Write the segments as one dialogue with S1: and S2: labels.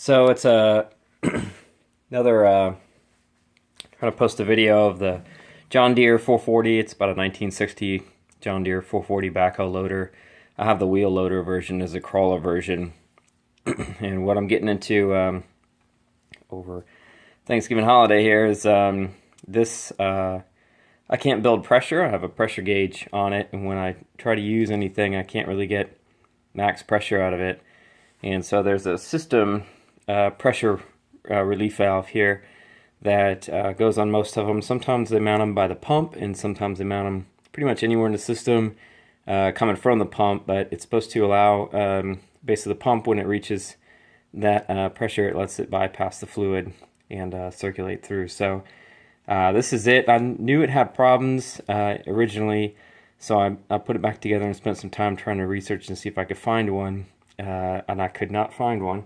S1: So it's another trying to post a video of the John Deere 440. It's about a 1960 John Deere 440 backhoe loader. I have the wheel loader version as a crawler version. And what I'm getting into over Thanksgiving holiday here is this. I can't build pressure. I have a pressure gauge on it, and when I try to use anything, I can't really get max pressure out of it. And so there's a system pressure relief valve here that goes on most of them. Sometimes they mount them by the pump, and sometimes they mount them pretty much anywhere in the system coming from the pump, but it's supposed to allow basically the pump, when it reaches that pressure, it lets it bypass the fluid and circulate through. So this is it. I knew it had problems originally, so I put it back together and spent some time trying to research and see if I could find one, and I could not find one.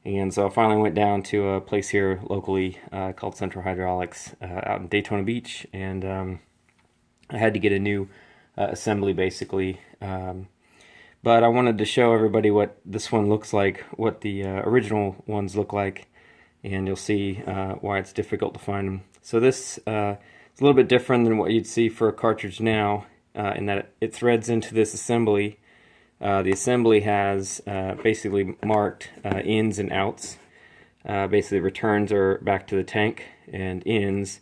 S1: And so I finally went down to a place here locally called Central Hydraulics out in Daytona Beach, and I had to get a new assembly basically. But I wanted to show everybody what this one looks like, what the original ones look like, and you'll see why it's difficult to find them. So this is a little bit different than what you'd see for a cartridge now, in that it threads into this assembly. The assembly has basically marked ins and outs. Basically, returns are back to the tank, and ins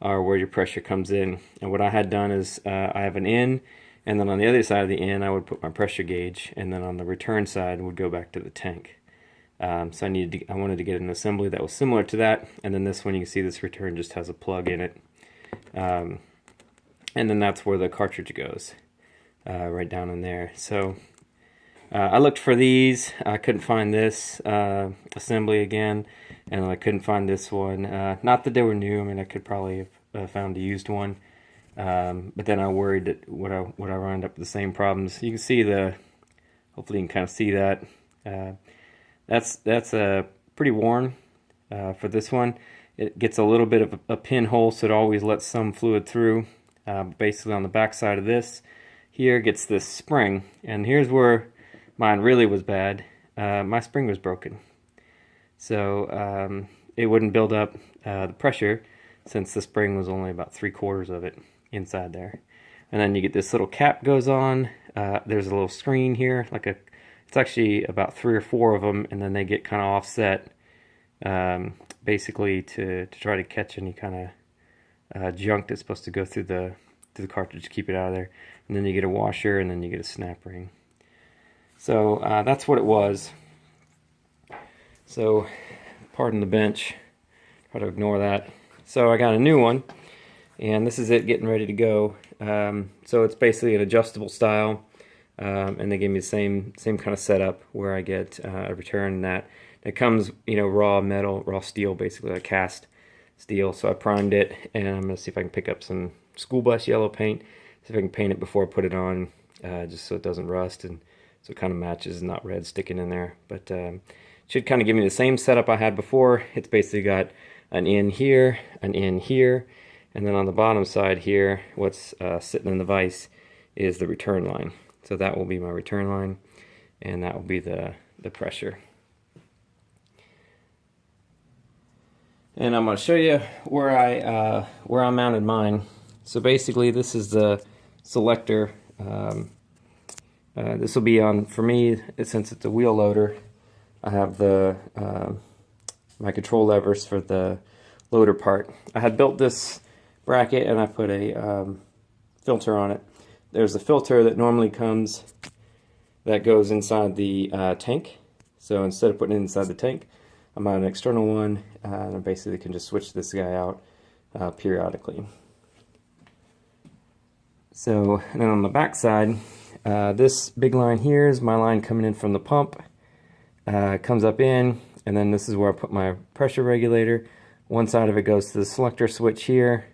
S1: are where your pressure comes in. And what I had done is I have an in, and then on the other side of the in, I would put my pressure gauge, and then on the return side would go back to the tank. So I wanted to get an assembly that was similar to that, and then this one, you can see this return just has a plug in it, and then that's where the cartridge goes, right down in there. So I looked for these. I couldn't find this assembly again, and I couldn't find this one. Not that they were new. I mean, I could probably have found a used one, but then I worried that would I wind up with the same problems. You can see hopefully you can kind of see that. That's pretty worn for this one. It gets a little bit of a pinhole, so it always lets some fluid through. Basically on the back side of this here gets this spring, and here's where mine really was bad. My spring was broken, so it wouldn't build up the pressure since the spring was only about 3/4 of it inside there. And then you get this little cap goes on. There's a little screen here, it's actually about 3 or 4 of them, and then they get kind of offset, basically to try to catch any kind of junk that's supposed to go through the cartridge to keep it out of there. And then you get a washer, and then you get a snap ring. So that's what it was. So pardon the bench, try to ignore that. So I got a new one, and this is it getting ready to go. So it's basically an adjustable style, and they gave me the same kind of setup where I get a return that comes, raw metal, raw steel, basically like cast steel. So I primed it, and I'm gonna see if I can pick up some school bus yellow paint, see if I can paint it before I put it on, just so it doesn't rust, and so it kind of matches, not red sticking in there. But it should kind of give me the same setup I had before. It's basically got an in here, and then on the bottom side here, what's sitting in the vise is the return line. So that will be my return line, and that will be the pressure. And I'm going to show you where I mounted mine. So basically, this is the selector. This will be on, for me, since it's a wheel loader, I have the my control levers for the loader part. I had built this bracket, and I put a filter on it. There's a filter that normally comes, that goes inside the tank. So instead of putting it inside the tank, I'm on an external one, and I basically can just switch this guy out periodically. So, and then on the back side, this big line here is my line coming in from the pump. Comes up in, and then this is where I put my pressure regulator. One side of it goes to the selector switch here,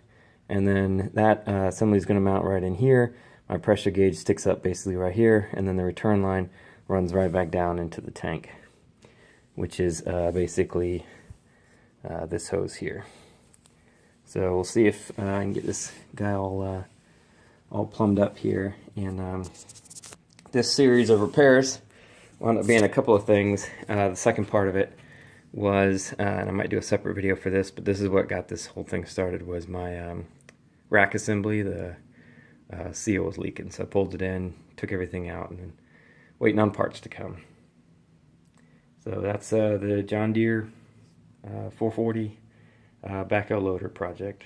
S1: and then that assembly is going to mount right in here. My pressure gauge sticks up basically right here, and then the return line runs right back down into the tank, which is basically this hose here. So we'll see if I can get this guy all plumbed up here. And this series of repairs wound up being a couple of things. The second part of it was, and I might do a separate video for this, but this is what got this whole thing started, was my rack assembly. The seal was leaking, so I pulled it in, took everything out, and then waiting on parts to come. So that's the John Deere 440 backhoe loader project.